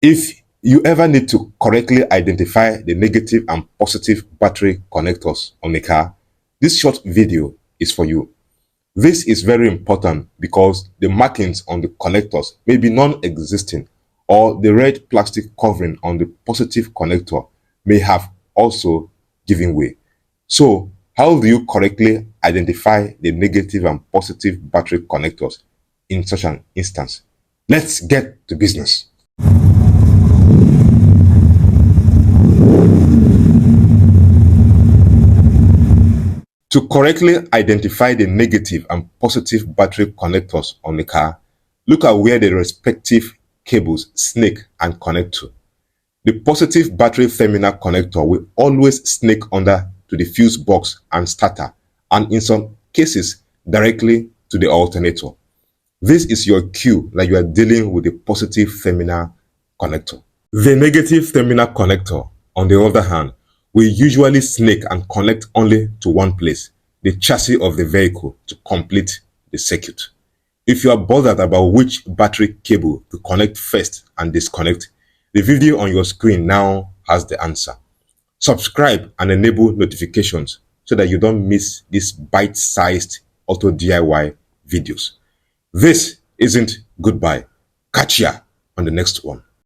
If you ever need to correctly identify the negative and positive battery connectors on a car, this short video is for you. This is very important because the markings on the connectors may be non-existing, or the red plastic covering on the positive connector may have also given way. So, how do you correctly identify the negative and positive battery connectors in such an instance? Let's get to business. To correctly identify the negative and positive battery connectors on the car, look at where the respective cables snake and connect to. The positive battery terminal connector will always snake under to the fuse box and starter, and in some cases directly to the alternator. This is your cue that you are dealing with the positive terminal connector. The negative terminal connector, on the other hand, will usually snake and connect only to one place, the chassis of the vehicle, to complete the circuit. If you are bothered about which battery cable to connect first and disconnect, the video on your screen now has the answer. Subscribe and enable notifications so that you don't miss these bite-sized auto DIY videos. This isn't goodbye. Catch ya on the next one.